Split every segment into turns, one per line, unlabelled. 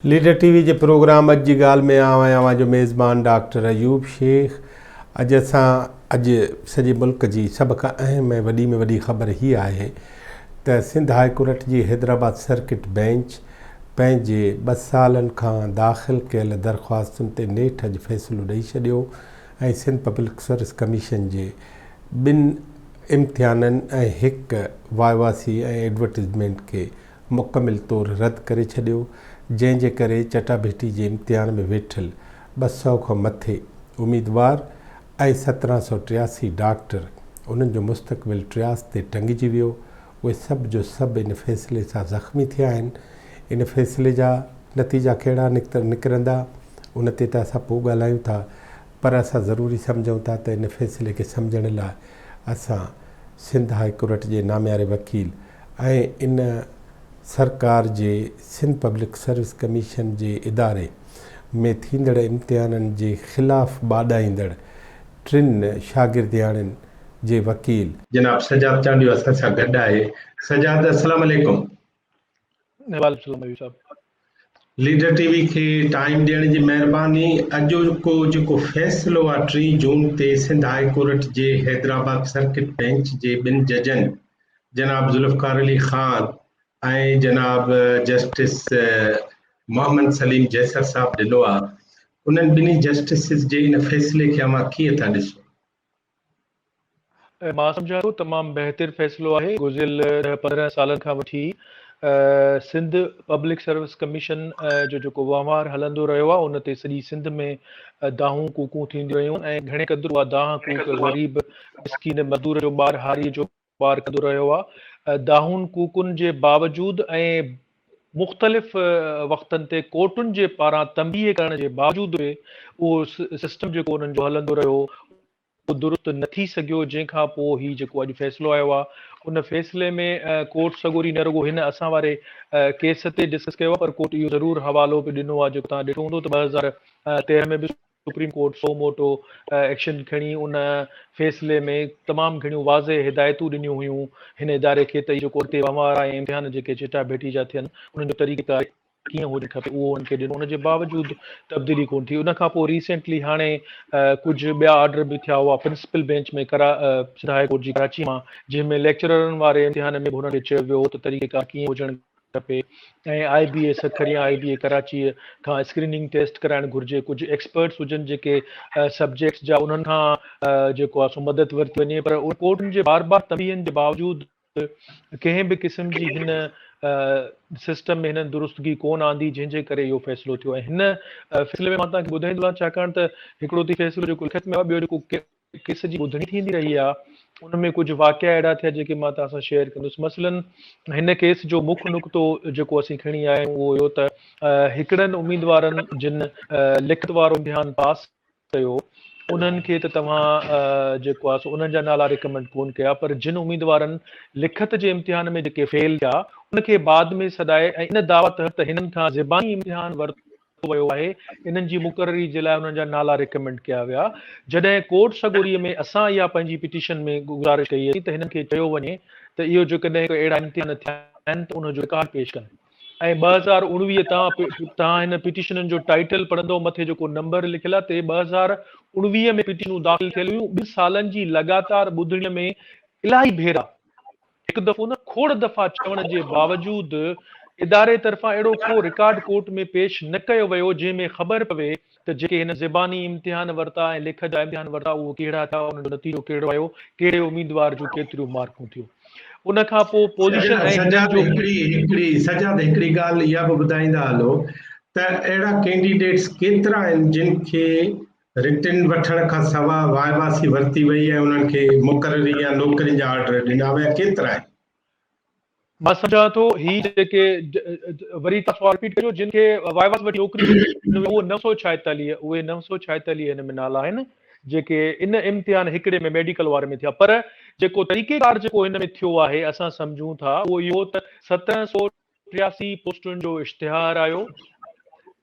Leader TV जे programme अॼु जी ॻाल्हि में आवां जो मेज़बान डॉक्टर अयूब शेख। अॼु सॼे मुल्क जी सभ खां अहम ऐं वॾी में वॾी ख़बर हीअ आहे त सिंध हाई कोर्ट जी हैदराबाद सर्किट बेंच पंहिंजे 2 सालनि खां दाख़िल कयल दरख़्वास्तुनि ते नेठि अॼु फ़ैसिलो ॾेई छॾियो ऐं सिंध पब्लिक सर्विस कमीशन जे 2 इम्तिहाननि ऐं 1 वाइवासी ऐं एडवर्टीज़मेंट खे मुकमिल तौरु रद्द करे छॾियो, जंहिंजे करे चटाभेटी जे इम्तिहान में वेठल 200 खां मथे उम्मीदवार ऐं 1783 डॉक्टर उन्हनि जो मुस्तक़बिल ट्रियास ते टंगिजी वियो। उहे सभु जो सभु इन फ़ैसिले सां ज़ख़्मी थिया आहिनि। इन फ़ैसिले जा नतीजा कहिड़ा निकिरंदा उन ते त असां पोइ ॻाल्हायूं था, पर असां ज़रूरी सम्झूं था त इन फ़ैसिले खे सम्झण लाइ असां सिंध हाई कोर्ट जे नामियारे वकील ऐं इन सरकार जे सिंध पब्लिक सर्विस कमीशन जे इदारे में थींदड़ इम्तिहाननि जे ख़िलाफ़ ॿाॾाईंदड़ 3 शागिर्दियाणनि जे वकील जनाब सजाद चांडियो असां सां गॾु आहे। सजाद, अस्सलाम वालेकुम। लीडर टीवी खे टाइम ॾियण जी महिरबानी। अॼोको जेको फ़ैसिलो आहे 3 जून ते सिंध हाई कोर्ट जे हैदराबाद सर्किट बेंच जे 2 जजनि जनाब ज़ुल्फ़कार अली ख़ान ऐं जनाब जस्टिस मोहम्मद सलीम जैसर साहब ॾिनो आहे। उन्हनि 2 जस्टिसिस जे इन फ़ैसिले खे अव्हां कीअं था ॾिसो?
मां सम्झां थो तमामु बहितर फ़ैसिलो आहे। गुज़िरियल 15 सालनि खां वठी सिंध पब्लिक सर्विस कमीशन जो जेको वहिंवार हलंदो रहियो आहे उन ते सॼी सिंध में दाहूं कूकूं थींदियूं रहियूं ऐं घणे क़दुरु उहा दाह कूक ग़रीब मिस्कीन मज़दूर जो ॿारु हारी जो ॿारु कंदो रहियो आहे। दाहुनि कूकुनि जे बावजूदि ऐं मुख़्तलिफ़ वक़्तनि ते कोर्टुनि जे पारां तंबीह करण जे बावजूदि उहो सिस्टम जेको उन्हनि जो हलंदो रहियो उहो दुरुस्त न थी सघियो। जंहिंखां पोइ हीउ जेको अॼु फ़ैसिलो आयो आहे उन फ़ैसिले में कोर्ट सगोरी न रुगो हिन असां वारे केस ते डिस्कस कयो आहे, पर कोर्ट इहो ज़रूरु हवालो बि ॾिनो आहे। जेको तव्हां ॾिठो हूंदो त 2013 में बि सुप्रीम कोर्ट सो मोटो एक्शन खणी उन फ़ैसिले में तमामु घणियूं वाज़े हिदायतूं ॾिनियूं हुयूं हिन इदारे खे त जेको उते वहिंवार ऐं इम्तिहान जेके चटाभेटी जा थियनि उन्हनि जो तरीक़ेकार कीअं हुजणु खपे उहो उनखे ॾिनो। उनजे बावजूदि तब्दीली कोन थी। उनखां पोइ रिसेंटली हाणे कुझु ॿिया ऑर्डर बि थिया हुआ प्रिंसिपल बेंच में सिंध हाई कोर्ट जी कराची मां, जंहिंमें लेक्चररनि वारे इम्तिहान में बि हुनखे चयो वियो हो त तरीक़ेकार कीअं हुजणु खपे ऐं IBA सखरिया IBA कराची खां स्क्रीनिंग टेस्ट कराइणु घुरिजे। कुझु एक्सपर्ट्स हुजनि जेके सब्जेक्ट्स जा उन्हनि खां जेको आहे सो मदद वरिती वञे, पर उन कोर्टनि जे बार तंबीहनि जे बावजूदि कंहिं बि क़िस्म जी हिन सिस्टम में हिननि दुरुस्तगी कोन आंदी, जंहिंजे करे इहो फ़ैसिलो थियो। ऐं हिन फ़ैसिले में मां तव्हांखे ॿुधाईंदो आहियां, छाकाणि त हिकिड़ो त फ़ैसिलो जेको लिखत में आहे, ॿियो जेको केस जी ॿुधणी थींदी रही आहे उन में कुझु वाक़िया अहिड़ा थिया जेके मां तव्हां सां शेयर कंदुसि। मसलन हिन केस जो मुख्य नुक़्तो जेको असीं खणी आया आहियूं उहो इहो त हिकिड़नि उम्मीदवारनि जिन लिखत वारो इम्तिहान पास कयो उन्हनि खे त तव्हां जेको आहे सो उन्हनि जा नाला रिकमेंड कोन कया, पर जिन उम्मीदवारनि लिखत जे इम्तिहान में जेके फेल थिया उनखे बाद में सॾाए ऐं इन दावा तहत हिननि खां ज़बानी इम्तिहान वरितो वियो आहे, इन्हनि जी मुक़ररी जे लाइ उन्हनि जा नाला रिकमेंड कया विया। जॾहिं कोर्ट सगोरीअ में असां इहा पंहिंजी पिटीशन में गुज़ारिश कई हुई त हिननि खे चयो वञे त इहो जेकॾहिं अहिड़ा इम्तिहान थिया आहिनि त उनजो रिकॉर्ड पेश कनि। ऐं 2019 तव्हां हिन पिटीशननि जो टाइटल पढ़ंदो, मथे जेको नंबर लिखियलु आहे ते 2019 में पिटीशनूं दाख़िल थियल हुयूं। 2 सालनि जी लगातार ॿुधणीअ में इलाही भेरा, हिकु दफ़ो न खोड़ दफ़ा चवण जे बावजूदि इदारे तरफ़ां अहिड़ो को रिकॉर्ड कोर्ट में पेश न कयो वियो जंहिंमें ख़बर पवे त जेके हिन ज़बानी इम्तिहान वरिता ऐं लिखत जा इम्तिहान वरिता उहो कहिड़ा थिया, उन जो नतीजो कहिड़ो आयो, कहिड़े उम्मीदवार जूं केतिरियूं मार्कूं थियूं। उन खां पोइ पोज़ीशन ऐं
सजाद हिकिड़ी ॻाल्हि इहा बि ॿुधाईंदा हलो त अहिड़ा कैंडिडेट्स केतिरा आहिनि जिन खे रिटन वठण खां सवाइ वाइवासी वरिती वई ऐं उन्हनि खे मुक़ररी या नौकरी जा ऑर्डर ॾिना विया, केतिरा आहिनि?
मां सम्झां थो ही जेके वरी तव्हां सवाल रिपीट कजो, जिन खे वाइवास वठी नौकरी उहे 946, उहे 946 हिन में नाला आहिनि जेके इन इम्तिहान हिकिड़े में मेडिकल वारे में थिया। पर जेको तरीक़ेकार जेको हिन में थियो आहे असां सम्झूं था उहो इहो त 1783 पोस्टुनि जो इश्तिहार आयो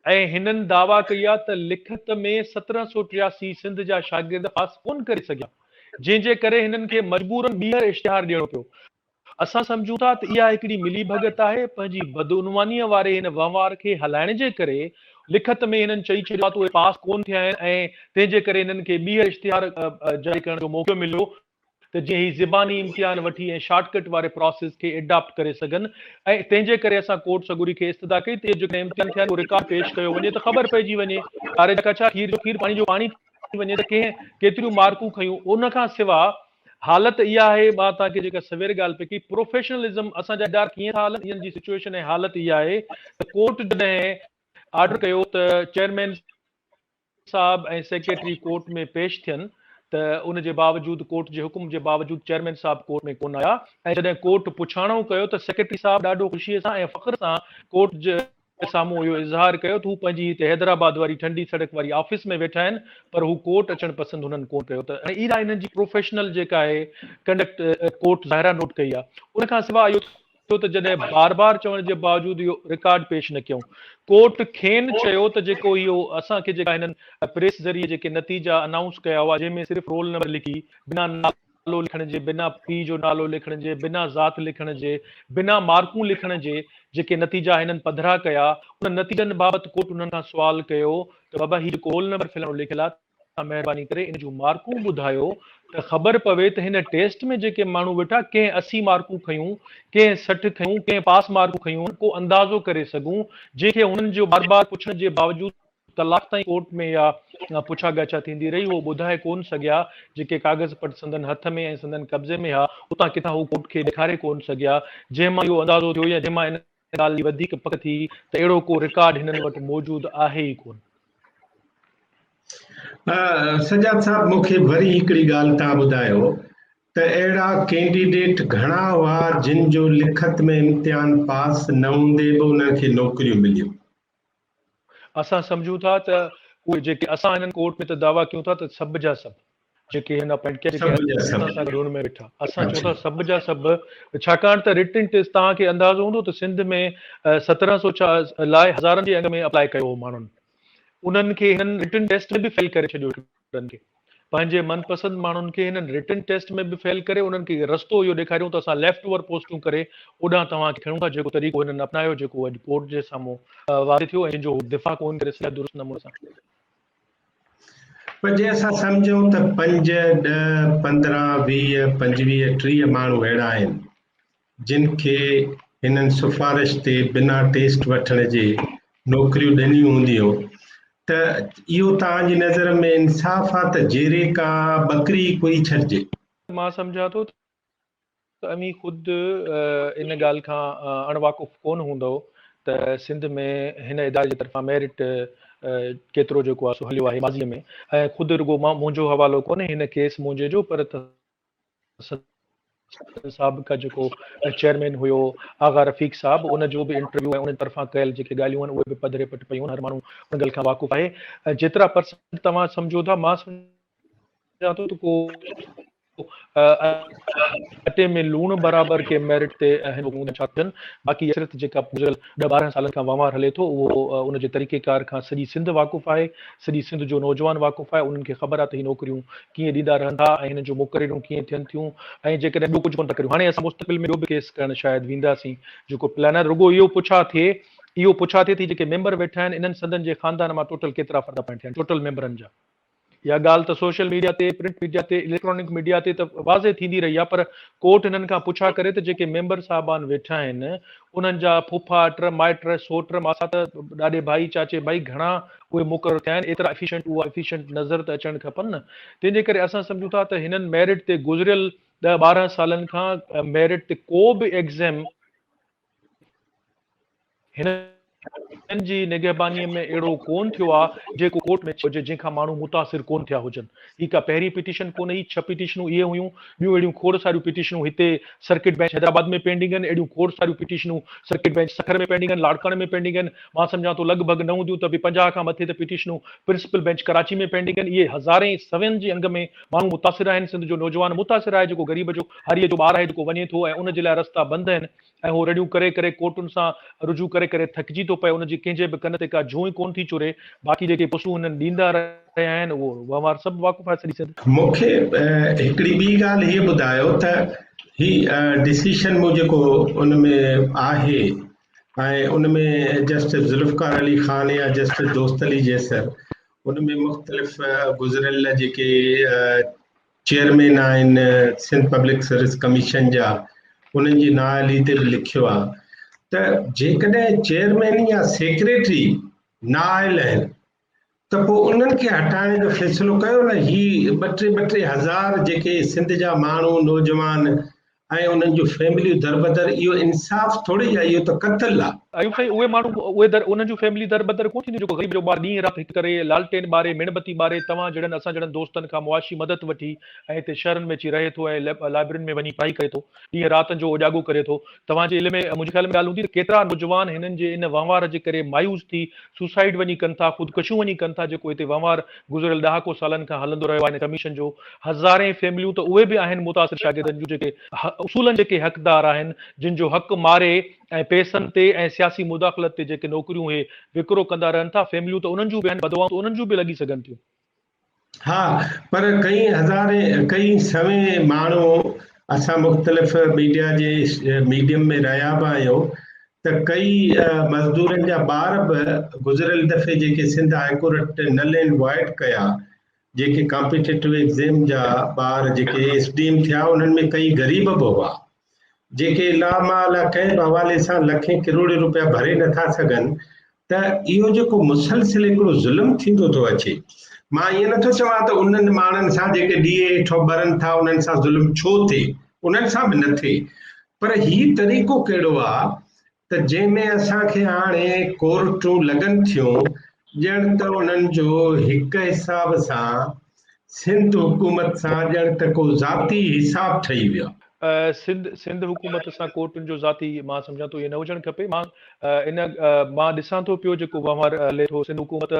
ऐं हिननि दावा कई आहे त लिखत में 1783 सिंध जा शागिर्द पास कोन करे सघिया, जंहिंजे करे हिननि खे मजबूरन ॿीहर इश्तिहार ॾियणो पियो। असां सम्झूं था त इहा हिकिड़ी मिली भगत आहे पंहिंजी बदउनवानीअ वारे हिन वहिंवार खे हलाइण जे करे लिखत में हिननि चई छॾियो आहे त उहे पास कोन थिया आहिनि ऐं तंहिंजे करे हिननि खे ॿीहर इश्तिहार जारी करण जो मौक़ो मिलियो त जीअं ही ज़बानी इम्तिहान वठी ऐं शॉर्टकट वारे प्रोसेस खे एडॉप्ट करे सघनि ऐं तंहिंजे करे असां कोर्ट सगुरी खे इस्तदा कई त जेके इम्तिहान थिया आहिनि उहो रिकॉर्ड पेश कयो वञे त ख़बर पइजी वञे कारे जा कचा खीर जो खीर पाणी जो पाणी थी वञे त कंहिं केतिरियूं मार्कूं खयूं। उन खां सवाइ हालत इहा आहे, मां तव्हांखे जेका सवेर ॻाल्हि पई की प्रोफेशनलिज़म असांजा इदारा कीअं था हलनि, इन्हनि जी सिचुएशन ऐं हालत इहा आहे त कोर्ट जॾहिं ऑर्डर कयो त चेयरमैन साहब ऐं सेक्रेटरी कोर्ट में पेश थियनि त उन जे बावजूदि कोर्ट जे हुकुम जे बावजूदि चेयरमैन साहब कोर्ट में कोन आया ऐं जॾहिं कोर्ट पुछाणो कयो त सेक्रेटरी साहब ॾाढो ख़ुशीअ सां ऐं फ़ख्र सां कोर्ट जे साम्हूं इहो इज़हार कयो त हू पंहिंजी हिते हैदराबाद वारी ठंडी सड़क वारी ऑफिस में वेठा आहिनि पर हू कोर्ट अचणु पसंदि हुननि कोन कयो। त ऐं इहा हिननि जी प्रोफेशनल जेका आहे कंडक्ट कोर्ट ज़ाहिरा नोट कई आहे। उन खां सवाइ इहो थियो त जॾहिं बार बार चवण जे बावजूदि इहो रिकॉर्ड पेश न कयूं, कोर्ट खेनि चयो त जेको इहो असांखे जेका हिननि प्रेस ज़रिए जेके नतीजा अनाउंस कया हुआ जंहिंमें सिर्फ़ु रोल नंबर लिखी, बिना नालो लिखण जे, बिना पीउ जो नालो लिखण जे, बिना ज़ात लिखण जे, बिना मार्कूं लिखण जे जेके नतीजा हिननि पधरा कया, उन नतीजनि बाबति कोर्ट उन्हनि खां सुवाल कयो त बाबा हीउ जेको रोल नंबर फिलहाल लिखियलु आहे तव्हां महिरबानी करे इन जूं मार्कूं ॿुधायो त ख़बर पवे त हिन टेस्ट में जेके माण्हू वेठा कंहिं 80 मार्कूं खयूं, कंहिं 60 खयूं, कंहिं पास मार्कूं खयूं, को अंदाज़ो करे सघूं जंहिंखे हुननि जो बार बार पुछण जे बावजूदि कलाक ताईं कोर्ट में या पुछा गछा थींदी रही, उहो ॿुधाए कोन सघिया, जेके कागज़ पट संदन हथ में ऐं संदन कब्ज़े में हा उतां किथां हू कोर्ट खे ॾेखारे कोन सघिया, जंहिं मां इहो अंदाज़ो थियो या जंहिं मां इन ॻाल्हि जी वधीक पक थी त अहिड़ो को रिकॉर्ड हिननि वटि मौजूदु आहे ई कोन।
सजाद साहब, मूंखे वरी हिकिड़ी ॻाल्हि तव्हां ॿुधायो त अहिड़ा कैंडिडेट घणा हुआ जिन जो लिखत में इम्तिहान पास न हूंदे बि उन्हनि खे नौकरियूं मिलियूं?
असां सम्झूं था त उहे जेके असां हिननि कोर्ट में त दावा कयूं था त सभु जा सभु जेके हिन अपॉइंट कया जेके असां सां गॾु में वेठा, असां चऊं था सभु जा सभु, छाकाणि त रिटन टेस्ट तव्हांखे अंदाज़ो हूंदो त सिंध में 1700 लाइ हज़ारनि जे अङ में अप्लाई कयो हो माण्हुनि, उन्हनि खे हिननि रिटन टेस्ट में बि फेल करे छॾियो उन्हनि खे, पंहिंजे मनपसंदि माण्हुनि खे हिननि रिटन टेस्ट में बि फेल करे उन्हनि खे रस्तो इहो ॾेखारियूं त असां लेफ्ट ओवर पोस्टूं करे ओॾां तव्हांखे खणूं था, जेको तरीक़ो हिननि अपनायो जेको अॼु कोर्ट जे साम्हूं वारे थियो ऐं जो दिफ़ा कोन करे सघिया दुरुस्त नमूने सां।
पर जे असां सम्झूं त 5, 10, 15, 20, 25, 30 माण्हू अहिड़ा आहिनि जिन खे हिननि सिफारिश ते बिना टेस्ट वठण जे नौकरियूं ॾिनियूं हूंदियूं, त इहो तव्हांजी नज़र में इंसाफ़ आहे त जेरे का बकरी कोई छॾिजे?
मां सम्झां थो त अमी ख़ुदि इन ॻाल्हि खां अणवाक़ुफ़ कोन हूंदो त सिंध में हिन इदारे जे तरफ़ां मेरिट केतिरो जेको आहे सो हलियो आहे माज़ीअ में, ऐं ख़ुदि रुगो मां मुंहिंजो हवालो कोन्हे हिन केस मुंहिंजे जो, पर साबिक़ा जेको चेयरमैन हुयो आगा रफ़ीक साहब, उन जो बि इंटरव्यू ऐं उन तरफ़ां कयल जेके ॻाल्हियूं आहिनि उहे बि पधरे पट पयूं, हर माण्हू उन ॻाल्हि खां वाक़ुफ़ आहे। जेतिरा परसेंट तव्हां सम्झो था, मां सम्झां थो त को अटे में लूण बराबरि के मेरिट ते छा थियनि, बाक़ी सिर्फ़ु जेका गुज़िरियल 10-12 सालनि खां वहिंवार हले थो उहो उन जे तरीक़ेकार खां सॼी सिंध वाक़ुफ़ आहे, सॼी सिंध जो नौजवान वाक़ुफ़ आहे, उन्हनि खे ख़बर आहे त ही नौकरियूं कीअं ॾींदा रहंदा ऐं हिन जो मुक़ररियूं कीअं थियनि थियूं, ऐं जेकॾहिं ॿियो कुझु कोन था करियूं, हाणे असां मुस्तक़बिल में ॿियो बि केस करणु शायदि वेंदासीं, जेको प्लानर रुगो इहो पुछा थिए थी जेके मेंबर वेठा आहिनि इन्हनि संदनि जे ख़ानदान मां टोटल केतिरा फ़र्द पॉइंट थिया आहिनि टोटल मेंबरनि जा। इहा ॻाल्हि त सोशल मीडिया ते, प्रिंट मीडिया ते, इलेक्ट्रॉनिक मीडिया ते त वाज़े थींदी रही आहे, पर कोर्ट हिननि खां पुछा करे त जेके मेंबर साहिबान वेठा आहिनि उन्हनि जा फुफा ट माइट सोट मासा त ॾाढे भाई चाचे भाई घणा उहे मुक़ररु थिया आहिनि, एतिरा एफिशिएंट उहा एफिशिएंट नज़र त अचणु खपनि न, तंहिंजे करे असां सम्झूं था त हिननि मेरिट ते गुज़िरियल 10-12 सालनि खां मेरिट ते को बि एग्ज़ाम हिननि जी निगहबानीअ में अहिड़ो कोन थियो आहे जेको कोर्ट में हुजे जंहिंखां माण्हू मुतासिर कोन थिया हुजनि। ही का पहिरीं पिटीशन कोन हुई, 6 पिटीशनूं इहे हुयूं, ॿियूं अहिड़ियूं खोड़ सारियूं पिटीशनूं हिते सर्किट बेंच हैदराबाद में पेंडिंग आहिनि, अहिड़ियूं खोड़ सारियूं पिटीशनूं सर्किट बेंच सखर में पेंडिंग आहिनि, लाड़काणे में पेंडिंग आहिनि, मां सम्झां थो लॻभॻि न हूंदियूं त बि 50 खां मथे त पिटीशनूं प्रिंसिपल बेंच कराची में पेंडिंग आहिनि। इहे हज़ारे सवें जे अंग में माण्हू मुतासिर आहिनि, सिंध जो नौजवान मुतासिर आहे, जेको ग़रीब जो हारीअ जो ॿार आहे जेको वञे थो ऐं उन जे लाइ रस्ता बंदि आहिनि ऐं उहो रड़ियूं करे करे कोर्टुनि सां रुजू करे करे थकिजी थो पए, उनजी कंहिंजे बि कन ते का जूं कोन थी चुरे, बाक़ी जेके पोस्टूं हिननि ॾींदा रहिया आहिनि उहो वहिंवार सभु वाक़ुफ़ु आहे सॼी सिंध।
मूंखे हिकिड़ी ॿी ॻाल्हि हीअ ॿुधायो त ही डिसीशन मूं जेको उन में आहे ऐं उन में जस्टिस ज़ुल्फ़िकार अली ख़ान या जस्टिस दोस्त अली जैसर उन में मुख़्तलिफ़ गुज़िरियल जेके चेयरमैन आहिनि सिंध पब्लिक सर्विस कमीशन जा, उन्हनि जी नाअहली ते बि लिखियो आहे त जेकॾहिं चेयरमैन या सेक्रेटरी नाअहल आहिनि त पोइ उन्हनि खे हटाइण जो फ़ैसिलो कयो न। ही ॿ टे हज़ार जेके सिंध जा माण्हू नौजवान ऐं उन्हनि जूं फैमिलियूं दरबदर, इहो इंसाफ़ थोरी आहे, इहो त क़त्ल आहे।
आयुब साईं, उहे माण्हू उन्हनि जूं फैमिली दरबदर कोन थींदियूं जेको ग़रीब जो ॿारु ॾींहुं राति हिकु करे लालटेन ॿारे, मेणबती ॿारे, तव्हां जहिड़नि असां जहिड़नि दोस्तनि खां मुआशी मदद वठी ऐं हिते शहरनि में अची रहे थो ऐं लाइब्रेरियुनि में वञी पढ़ाई करे थो, ॾींहुं राति जो उजाॻो करे थो। तव्हांजे इल्म में मुंहिंजे ख़्याल में ॻाल्हि हूंदी त केतिरा नौजवान हिननि जे इन वहिंवार जे करे मायूस थी सुसाइड वञी कनि था, ख़ुदकुशियूं वञी कनि था, जेको हिते वहिंवार गुज़िरियल ॾहाको सालनि खां हलंदो रहियो आहे हिन कमीशन जो। हज़ारे फैमिलियूं त उहे बि आहिनि मुतासिर शागिर्दनि जूं जेके उसूलनि जेके हक़दार आहिनि, जिन जो हक़ मारे ऐं पैसनि ते ऐं सियासी मुदाख़लत ते जेके नौकरियूं हे विकिरो कंदा रहनि था, फैमिलियूं त उन्हनि जूं बि आहिनि, बदवाऊं त उन्हनि जूं बि लॻी सघनि थियूं।
हा, पर कई सवे माण्हू असां मुख़्तलिफ़ मीडिया जे मीडियम में रहिया बि आहियूं त कई मज़दूरनि जा ॿार बि गुज़िरियल दफ़े जेके Sindh high court null and void कया, जेके कॉम्पिटेटिव एग्ज़ाम जा ॿार जेके एसडीएम थिया, उन्हनि में कई ग़रीब बि हुआ जेके लामाला कंहिं बि हवाले सां लखें किरोड़ रुपया भरे नथा सघनि। त इहो जेको मुसलसिल हिकिड़ो ज़ुल्म थींदो थो अचे, मां ईअं नथो चवां त उन्हनि माण्हुनि सां जेके ॾीए हेठो ॿरनि था उन्हनि सां ज़ुल्म छो थिए, उन्हनि सां बि न थिए, पर हीउ तरीक़ो कहिड़ो आहे त जंहिंमें असांखे हाणे कोर्टूं लॻनि थियूं ॼण त उन्हनि जो हिक हिसाब सां सिंध हुकूमत सां ॼण त को ज़ाती हिसाब ठही वियो।
सिंध हुकूमत सां कोर्टुनि जो ज़ाती मां सम्झां थो इहे न हुजणु खपे। मां मां ॾिसां थो पियो जेको वहिंवार हले थो सिंध हुकूमत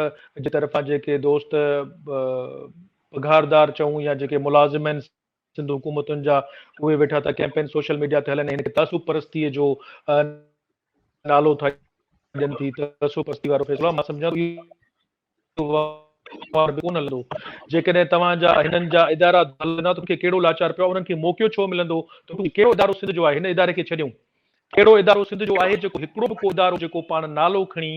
जे तरफ़ां जेके दोस्त पघारदार चऊं या जेके मुलाज़िम आहिनि सिंध हुकूमतुनि जा, उहे वेठा था कैंपेन सोशल मीडिया ते हलनि, हिनखे तासुब परस्तीअ जो नालो था ॾियनि थी, तासुब परस्ती वारो फ़ैसिलो मां सम्झां थो कोन हलंदो। जेकॾहिं तव्हांजा हिननि जा इदारा हलंदा त कहिड़ो लाचार पियो, उन्हनि खे मौक़ो छो मिलंदो, त कहिड़ो इदारो सिंध जो आहे हिन इदारे खे छॾियूं, कहिड़ो इदारो सिंध जो आहे जेको हिकिड़ो बि को इदारो जेको पाण नालो खणी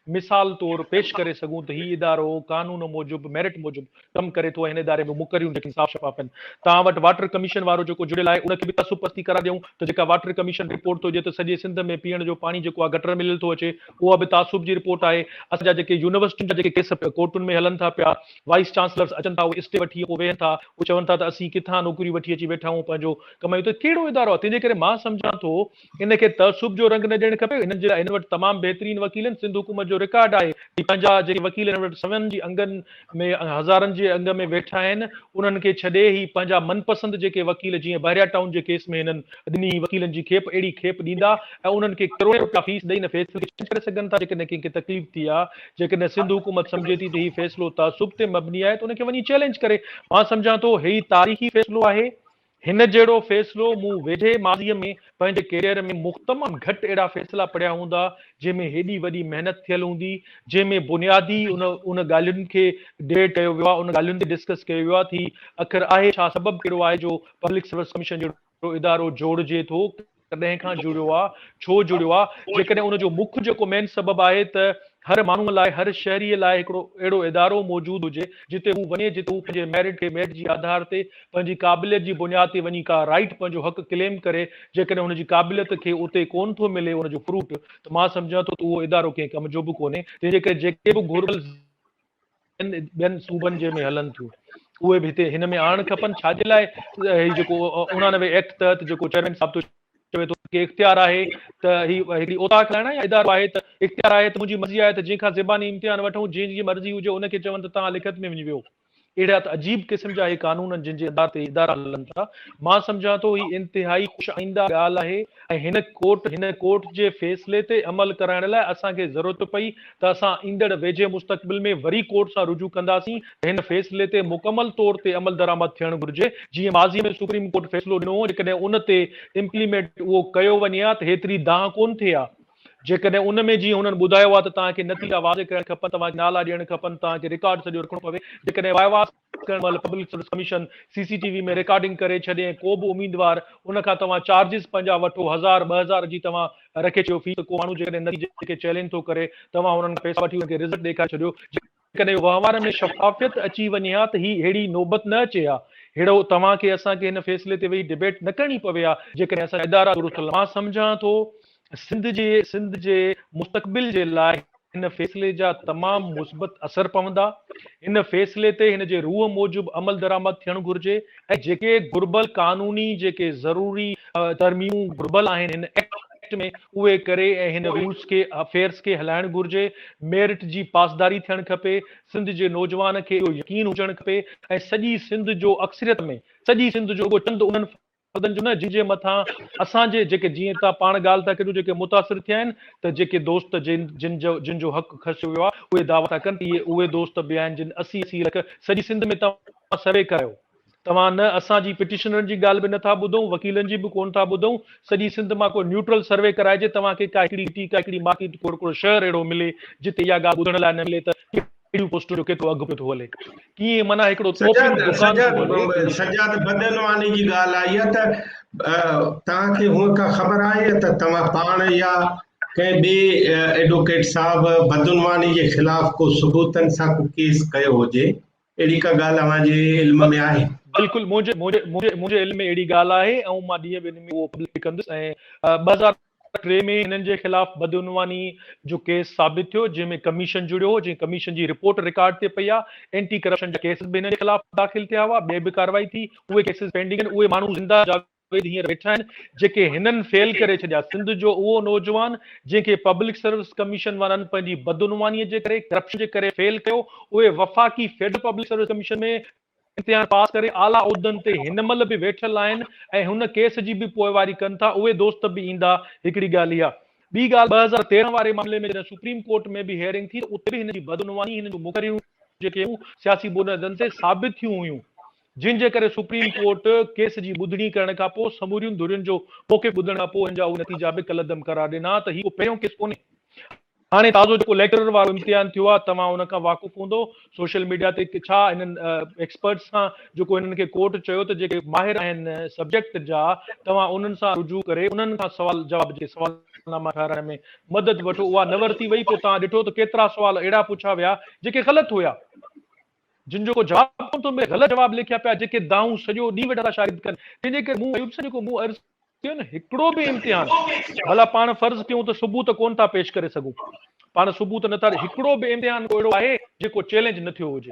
मिसाल तौरु पेश करे सघूं त हीउ इदारो कानून मूजिबि मेरिट मूजिबि कमु करे थो, हिन इदारे में मुक़रियूं जेकी साफ़ शफ़ाफ़ आहिनि। तव्हां वटि वाटर कमीशन वारो जेको जुड़ियल आहे उनखे बि तासुब परस्ती कराए ॾियूं त जेका वाटर कमीशन रिपोर्ट थो ॾिए त सॼे सिंध में पीअण जो पाणी जेको आहे गटर मिलियल थो अचे, उहा बि तासुब जी रिपोर्ट आहे। असांजा जेके यूनिवर्सिटियुनि जा जेके केस कोर्टुनि में हलनि था पिया, वाइस चांसलर्स अचनि था, उहे स्टे वठी पोइ वेहनि था, उहे चवनि था त असीं किथां नौकरियूं वठी अची वेठा आहियूं पंहिंजो कमायूं, त कहिड़ो इदारो आहे। तंहिंजे करे मां सम्झां थो इनखे तासुब जो रंग न ॾियणु खपे। हिन वटि तमामु बहितरीनु वकील आहिनि, सिंध हुकूमत जो रिकॉर्ड आहे, पंहिंजा जेके वकील हिन वटि सवनि जी अंगनि में हज़ारनि जे अंग में वेठा आहिनि, उन्हनि खे छॾे ई पंहिंजा मनपसंदि जेके वकील, जीअं बहरिया टाउन जे केस में हिननि ॿिन्ही वकीलनि जी खेप अहिड़ी खेप ॾींदा ऐं उन्हनि खे करोड़ रुपया फीस ॾेई न फ़ैसिलो चेंज करे सघनि था। जेकॾहिं कंहिंखे तकलीफ़ थी आहे, जेकॾहिं सिंध हुकूमत सम्झे थी त हीउ फ़ैसिलो तासुब ते मबनी आहे, त उनखे वञी चैलेंज करे। मां सम्झां थो हीउ तारीख़ी फ़ैसिलो आहे। हिन जहिड़ो फ़ैसिलो मूं वेझे माज़ीअ में पंहिंजे कैरियर में तमामु घटि अहिड़ा फ़ैसिला पढ़िया हूंदा जंहिंमें हेॾी वॾी महिनत थियल हूंदी, जंहिंमें बुनियादी उन ॻाल्हियुनि खे डिबेट कयो वियो आहे, उन ॻाल्हियुनि ते डिस्कस कयो वियो आहे थी आख़िर आहे छा, सबबु कहिड़ो आहे जो पब्लिक सर्विस कमीशन जो इदारो जोड़िजे थो, कॾहिं खां जुड़ियो आहे, छो जुड़ियो आहे। जेकॾहिं उनजो मुख्य जेको मेन सबबु आहे त हर माण्हूअ लाइ, हर शहरीअ लाइ हिकिड़ो अहिड़ो इदारो मौजूदु हुजे जिते हू वञे, जिते हू पंहिंजे मेरिट जी आधार ते पंहिंजी क़ाबिलियत जी बुनियाद ते वञी का राइट पंहिंजो हक़ क्लेम करे। जेकॾहिं हुनजी क़ाबिलियत खे उते कोन थो मिले उनजो फ्रूट, त मां सम्झां थो त उहो इदारो कंहिं कम जो बि कोन्हे। तंहिंजे करे जेके बि घुरियल ॿियनि सूबनि जे में हलनि थियूं उहे बि हिते हिन में आणणु खपनि। छाजे लाइ हीउ जेको 89 एक्ट तहत जेको चेयरमैन साहिब थो चवे थो कि इख़्तियार आहे त हीउ हिकिड़ी ओताक लाइण या इदारो आहे त इख़्तियार आहे त मुंहिंजी मर्ज़ी आहे त जंहिंखां ज़बानी इम्तिहान वठूं, जंहिंजी मर्ज़ी हुजे उनखे चवनि त तव्हां लिखत में वञी वियो। अहिड़ा त अजीब क़िस्म जा कानून आहिनि जिन जे आधार ते इदारा हलनि था। मां सम्झां थो ही इंतिहाई ख़ुशआइंदा ॻाल्हि आहे ऐं हिन कोर्ट जे फ़ैसिले ते अमल कराइण लाइ असांखे ज़रूरत पई त असां ईंदड़ वेझे मुस्तक़बिल में वरी कोर्ट सां रुजू कंदासीं त हिन फ़ैसिले ते मुकमल तौर ते अमल दरामद थियणु घुरिजे। जीअं माज़ीअ में सुप्रीम कोर्ट फ़ैसिलो ॾिनो, जेकॾहिं उन ते इम्प्लीमेंट उहो कयो वञे हा त हेतिरी दांह कोन थिए हा। जेकॾहिं उन में जीअं हुननि ॿुधायो आहे त तव्हांखे नतीजा वाज़े करणु खपनि, तव्हांखे नाला ॾियणु खपनि, तव्हांखे रिकॉर्ड सॼो रखणो पवे। जेकॾहिं वाइवा करण महिल पब्लिक सर्विस कमीशन CCTV में रिकॉर्डिंग करे छॾे, को बि उम्मीदवार उन खां तव्हां चार्जिस पंहिंजा वठो, 1000 2000 जी तव्हां रखे छॾियो फीस, को माण्हू जेकॾहिं नतीजे खे चैलेंज थो करे, तव्हां हुननि पैसा वठी हुनखे रिज़ल्ट ॾेखारे छॾियो। जेकॾहिं वहिंवार में शफ़ाफ़ियत अची वञे हा त ही अहिड़ी नौबत न अचे हा, अहिड़ो तव्हांखे असांखे हिन फ़ैसिले ते वेही डिबेट न करणी पवे हा, जेकॾहिं असां इदारा दुरुस्त हलनि। मां सम्झां थो सिंध जे मुस्तक़बिल जे लाइ हिन फ़ैसिले जा तमामु मुस्बत असर पवंदा। हिन फ़ैसिले ते हिन जे रूह मूजिबि अमल दरामद थियणु घुरिजे ऐं जेके घुर्बल कानूनी जेके ज़रूरी तरमीमूं घुर्बल आहिनि हिन एक्ट में, उहे करे ऐं हिन रूल्स खे अफेयर्स खे हलाइणु घुरिजे। मेरिट जी पासदारी थियणु खपे। सिंध जे नौजवान खे इहो यकीन हुजणु खपे ऐं सॼी सिंध जो अक्सरियत में सॼी सिंध जो चंद उन्हनि फर्दनि जो न जिन मथां असांजे जेके जीअं तव्हां पाण ॻाल्हि था कयो जेके मुतासिर थिया आहिनि, त जेके दोस्त जिन जो हक़ खसियो वियो आहे उहे दावा था कनि। इहे उहे दोस्त बि आहिनि जिन 80 लख सॼी सिंध में तव्हां सर्वे कयो। तव्हां न असांजी पिटिशनरनि जी ॻाल्हि बि नथा ॿुधूं, वकीलनि जी बि कोन था ॿुधूं। सॼी सिंध मां को न्यूट्रल सर्वे कराइजे, तव्हांखे का हिकिड़ी मार्केट को शहर अहिड़ो मिले जिते इहा ॻाल्हि ॿुधण लाइ न मिले त कहिड़ियूं पोस्टूं जो केतिरो अघु पियो थो हले, कीअं माना हिकिड़ो तोपियुनि जो दुकान थो हले।
सजाद बदनवानी जी ॻाल्हि आई आहे त तव्हांखे हूअं का ख़बर आहे त तव्हां पाण या कंहिं ॿिए एडवोकेट साहब बदनवानी जे ख़िलाफ़ को सबूतनि सां को केस कयो हुजे, अहिड़ी का ॻाल्हि अव्हांजे इल्म में आहे?
बिल्कुलु मुंहिंजे इल्म में अहिड़ी ॻाल्हि आहे ऐं मां ॾींहं ॿिनि में उहो पब्लिक कंदुसि। ऐं 2003 में हिननि जे ख़िलाफ़ बदनवानी जो केस साबित थियो, जंहिंमें कमीशन जुड़ियो हो, जंहिं कमीशन जी रिपोर्ट रिकॉर्ड ते पई आहे। एंटी करप्शन जा केस बि हिन जे ख़िलाफ़ दाख़िल थिया हुआ, ॿिए बि कार्रवाई थी, उहे केसिस पेंडिंग आहिनि। उहे माण्हू ज़िंदा जावेद हींअर वेठा आहिनि जेके हिननि फेल करे छॾिया। सिंध जो उहो नौजवान जंहिंखे पब्लिक सर्विस कमीशन वारनि पंहिंजी बदनवानीअ जे करे, करप्शन जे करे फेल कयो, उहे वफ़ाक़ी फेडरल पब्लिक सर्विस कमीशन में इम्तिहान पास करे आला उहिदनि ते हिन महिल बि वेठल आहिनि ऐं हुन केस जी बि पोइवारी कनि था। उहे दोस्त बि ईंदा। हिकिड़ी ॻाल्हि इहा। ॿी ॻाल्हि 2013 वारे मामले में जॾहिं सुप्रीम कोर्ट में बि हियरिंग थी, उते बि हिन जी बदनवानी, हिन जूं मुक़ररियूं जेके सियासी बुनियादनि ते साबित थियूं हुयूं, जिन जे करे सुप्रीम कोर्ट केस जी ॿुधणी करण खां पोइ समूरियुनि धुरियुनि जो मौक़िफ़ ॿुधण खां पोइ हिन जा उहे नतीजा बि कलदम करार ॾिना त हीउ पहिरियों केस कोन्हे। हाणे ताज़ो जेको लेक्चरर वारो इम्तिहान थियो आहे, तव्हां हुन खां वाक़ुफ़ु हूंदो। सोशल मीडिया ते छा हिननि एक्सपर्ट्स सां जेको हिननि खे कोर्ट चयो त जेके माहिर आहिनि सब्जेक्ट जा, तव्हां उन्हनि सां रुजू करे उन्हनि खां सवाल जवाब जे सवालनामा ठाहिराइण में मदद वठो। उहा न वरिती वई। पोइ तव्हां ॾिठो त केतिरा सवाल अहिड़ा पुछा विया जेके ग़लति हुया, जिन जो को जवाब कोन थो मिले, ग़लति जवाब लिखिया पिया, जेके दाऊं सॼो ॾींहुं वेठा था शागिर्द कनि। तंहिंजे करे मूं अयूब सां जेको मूं अर्ज़ु कयो न, हिकिड़ो बि इम्तिहान, भला पाण फर्ज़ कयूं त सबूत कोन था पेश करे सघूं, पाण सबूत नथा, हिकिड़ो बि इम्तिहान अहिड़ो आहे जेको चैलेंज न थियो हुजे।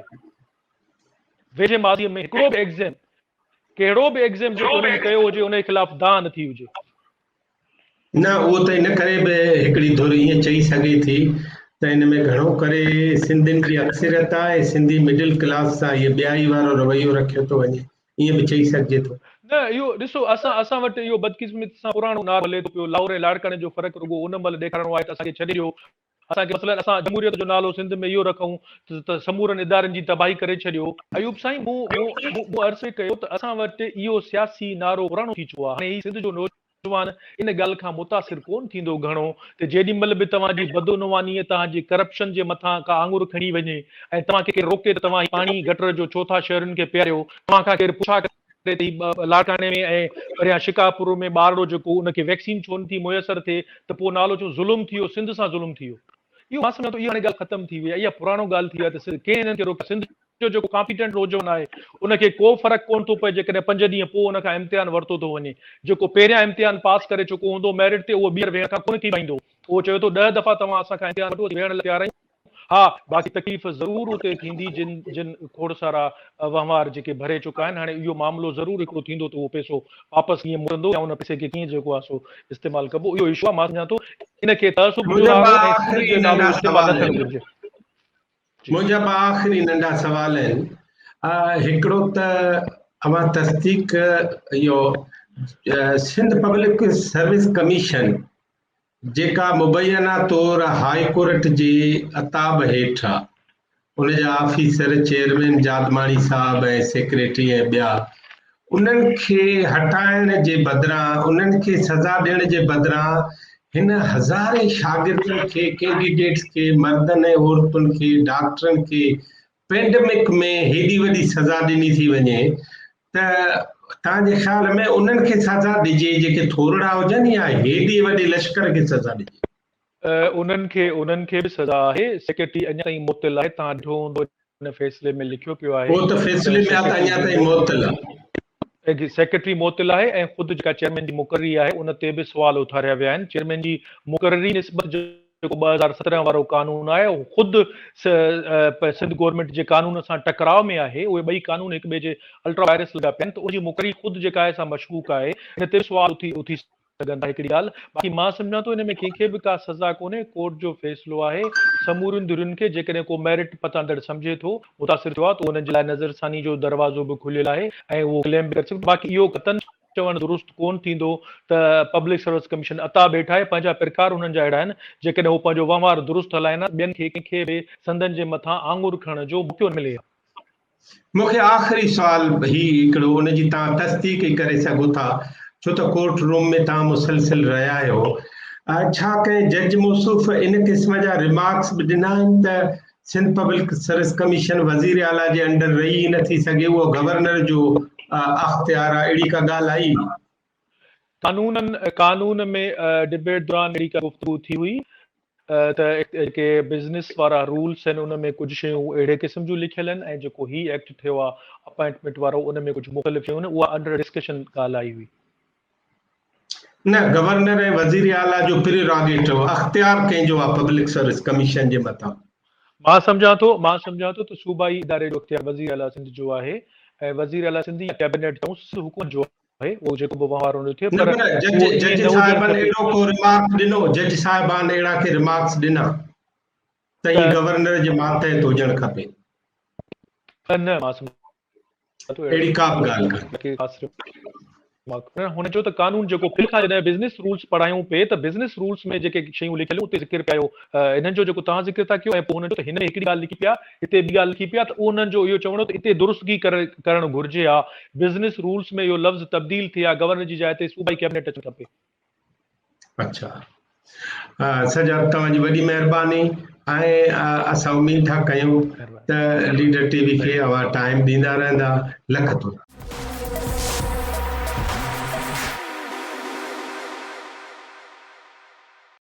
वेझे माज़ीअ में हिकिड़ो बि एग्ज़ाम, कहिड़ो बि एग्ज़ाम जेको हुननि कयो हुजे उन जे ख़िलाफ़ दांह न थी हुजे।
न, उहो त इन करे बि हिकिड़ी धुर ईअं चई सघे थी त हिन में घणो करे सिंधियुनि जी अक्सरियत आहे ऐं सिंधी मिडिल क्लास सां इहो ॿियाई वारो रवैयो रखियो थो वञे, ईअं बि चई सघिजे थो।
न, इहो ॾिसो, असां वटि इहो बदकिस्मत सां पुराणो नारो हले थो पियो। लाहौर ऐं लाड़काने जो फ़र्क़ु रुॻो उन महिल ॾेखारिणो आहे त असांखे छॾे ॾियो। असांखे मसइलनि, असां जमहूरियत जो नालो सिंध में इहो रखूं त समूरनि इदारनि जी तबाही करे छॾियो। अयूब साईं, मूं अर्ज़ु कयो त असां वटि इहो सियासी नारो पुराणो थी चुको आहे। हाणे ही सिंध जो नौजवान इन ॻाल्हि खां मुतासिर कोन थींदो घणो त जेॾी महिल बि तव्हांजी बदनवानीअ, तव्हांजी करप्शन जे मथां का आङुर खणी वञे ऐं तव्हांखे केरु रोके त तव्हां पाणी गटर जो छो था शहरुनि खे पियारियो, तव्हां खां केरु पुछा लाड़काने में ऐं परियां शिकापुर में ॿारड़ो जेको उनखे वैक्सीन छो नथी मुयसरु थिए, त पोइ नालो छो ज़ुल्म थी वियो, सिंध सां ज़ुल्म थी वियो। इहो मां सम्झां थो इहा हाणे ॻाल्हि ख़तम थी वई आहे। इहा पुराणो ॻाल्हि थी आहे त कंहिं हिननि खे रोके। सिंध जो जेको कॉम्पिटेंट नौजवान आहे उनखे को फ़र्क़ु कोन थो पए जेकॾहिं 5 ॾींहं पोइ उन खां इम्तिहान वरितो थो वञे। जेको पहिरियां इम्तिहान पास करे चुको हूंदो मेरिट ते, उहो ॿीहर वेहण खां कोन थी पाईंदो। उहो चए थो 10 दफ़ा तव्हां असां खां इम्तिहान वठो, वेहण लाइ तयार आहियूं। हा, बाक़ी तकलीफ़ ज़रूर उते थींदी जिन खोड़ सारा वहिंवार जेके भरे चुका आहिनि। हाणे इहो मामिलो ज़रूर हिकिड़ो थींदो त उहो पैसो वापसि कीअं मुड़ंदो या उन पैसे खे कीअं जेको आहे सो इस्तेमालु कबो, इहो इशू आहे। मां सम्झां थो इनखे तअसुब जो नालो ऐं सिंध जो नालो इस्तेमालु न थियणु घुरिजे।
मुंहिंजा ॿ आख़िरी नंढा सवाल आहिनि। हिकिड़ो त अवां तस्दीक इहो सिंध पब्लिक सर्विस कमीशन जेका मुबैना तौरु हाई कोर्ट जे अताब हेठि आहे, उनजा ऑफिसर चेयरमैन जादमाणी साहब ऐं सेक्रेटरी ऐं ॿिया, उन्हनि खे हटाइण जे बदिरां, उन्हनि खे सज़ा ॾियण जे बदिरां हिन हज़ारे शागिर्दनि खे, कैंडिडेट्स खे, मर्दनि ऐं औरतुनि खे, डॉक्टरनि खे पेंडेमिक में हेॾी वॾी सज़ा ॾिनी थी वञे त तव्हांजे ख़्याल में उन्हनि खे सज़ा ॾिजे जेके थोरड़ा हुजनि या हेॾे वॾे लश्कर खे सज़ा ॾिजे?
उन्हनि खे बि सज़ा आहे। सेक्रेटरी अञा ताईं मुअत्तल आहे। तव्हां ॾिठो हूंदो हिन फ़ैसिले में लिखियो पियो आहे
उहो त फ़ैसिले में आहे त अञा ताईं मुअत्तल आहे।
सेक्रेटरी मुअत्तल आहे ऐं ख़ुदि जेका चेयरमैन जी मुक़ररी आहे उन ते बि सुवाल उथारिया विया आहिनि। चेयरमैन जी मुक़ररी निस्बत जेको 2017 वारो कानून आहे उहो ख़ुदि सिंध गवर्नमेंट जे कानून सां टकराव में आहे। उहे ॿई कानून हिक ॿिए जे अल्ट्रा वायरस लॻा पिया आहिनि, त उनजी मुक़ररी ख़ुदि जेका आहे सा मशकूक आहे। हिन ते सुवाल उथी सघनि था। हिकिड़ी ॻाल्हि बाक़ी मां सम्झां थो हिन में कंहिंखे बि का सज़ा कोन्हे। कोर्ट जो फ़ैसिलो आहे। समूरियुनि धुरियुनि खे जेकॾहिं को मेरिट पतांदड़ सम्झे थो, मुतासिर थियो आहे, त उन्हनि जे लाइ नज़रसानी जो दरवाज़ो बि खुलियल आहे ऐं उहो क्लेम बि करे सघे। बाक़ी इहो कतन चवणु दुरुस्त कोन थींदो त पब्लिक सर्विस कमीशन अता वेठा आहे। पंहिंजा प्रकार हुननि जा अहिड़ा आहिनि जेकॾहिं उहो पंहिंजो वहिंवार दुरुस्त हलाइनि, ॿियनि खे कंहिंखे बि संदनि जे मथां आङुर खणण जो मौक़ो मिले।
मूंखे आख़िरी सुवाल ही हिकिड़ो उनजी तव्हां तस्दीक ई करे सघो था, छो त कोर्ट रूम में तव्हां मुसलसिल रहिया आहियो। छा कंहिं जज मौसूफ़ इन क़िस्म जा रिमार्क्स बि ॾिना आहिनि त सिंध पब्लिक सर्विस कमीशन वज़ीर आला जे अंडर रही ई नथी सघे, उहो गवर्नर जो अख्तियार आहे, अहिड़ी का ॻाल्हि आई?
कानून में डिबेट दौरान अहिड़ी का गुफ़्तगू थी हुई त जेके बिज़नेस वारा रूल्स आहिनि उन में कुझु शयूं अहिड़े क़िस्म जूं लिखियल आहिनि ऐं जेको ही एक्ट थियो आहे अपॉइंटमेंट वारो उन में कुझु मुख़्तलिफ़ शयूं आहिनि। उहा अंडर डिस्कशन ॻाल्हि आई हुई।
न, गवर्नर ऐं वज़ीर आला जो प्रिरोगेटिव अख्तियार कंहिंजो आहे पब्लिक सर्विस कमीशन जे मथां?
मां सम्झां थो त सूबाई इदारे जो इख्तियार वज़ीर आला सिंध जो आहे ऐं वज़ीर आला सिंध या कैबिनेट हुकूमत जो आहे, उहो जेको बि वहिंवार हुनजो थिए। पर
जज साहिबान अहिड़ो को रिमार्क ॾिनो, जज साहिबान अहिड़ा के रिमार्क्स ॾिना त ही गवर्नर जे मातहत हुजणु खपे?
न, मां सम्झां थो
अहिड़ी का बि ॻाल्हि कान्हे।
हुनजो त कानून जेको जॾहिं बिज़नेस रूल्स पढ़ायूं पिए त बिज़नेस रूल्स में जेके शयूं लिखियलूं उते ज़िक्र कयो हिननि जो जेको तव्हां ज़िक्र था कयो ऐं पोइ हुनजो त हिन में हिकिड़ी ॻाल्हि लिखी पिया, हिते ॿी ॻाल्हि लिखी पिया, त उन्हनि जो इहो चवणो त हिते दुरुस्तगी करणु घुरिजे हा। बिज़नेस रूल्स में इहो लफ़्ज़ तब्दील थिए हा, गवर्नर जी जाइ ते सूबाई कैबिनेट अचणु खपे।
अच्छा, सॼा तव्हांजी वॾी महिरबानी ऐं असां उमेद था कयूं त लीडर टीवी खे अवां टाइम ॾींदा रहंदा। लख थोरा।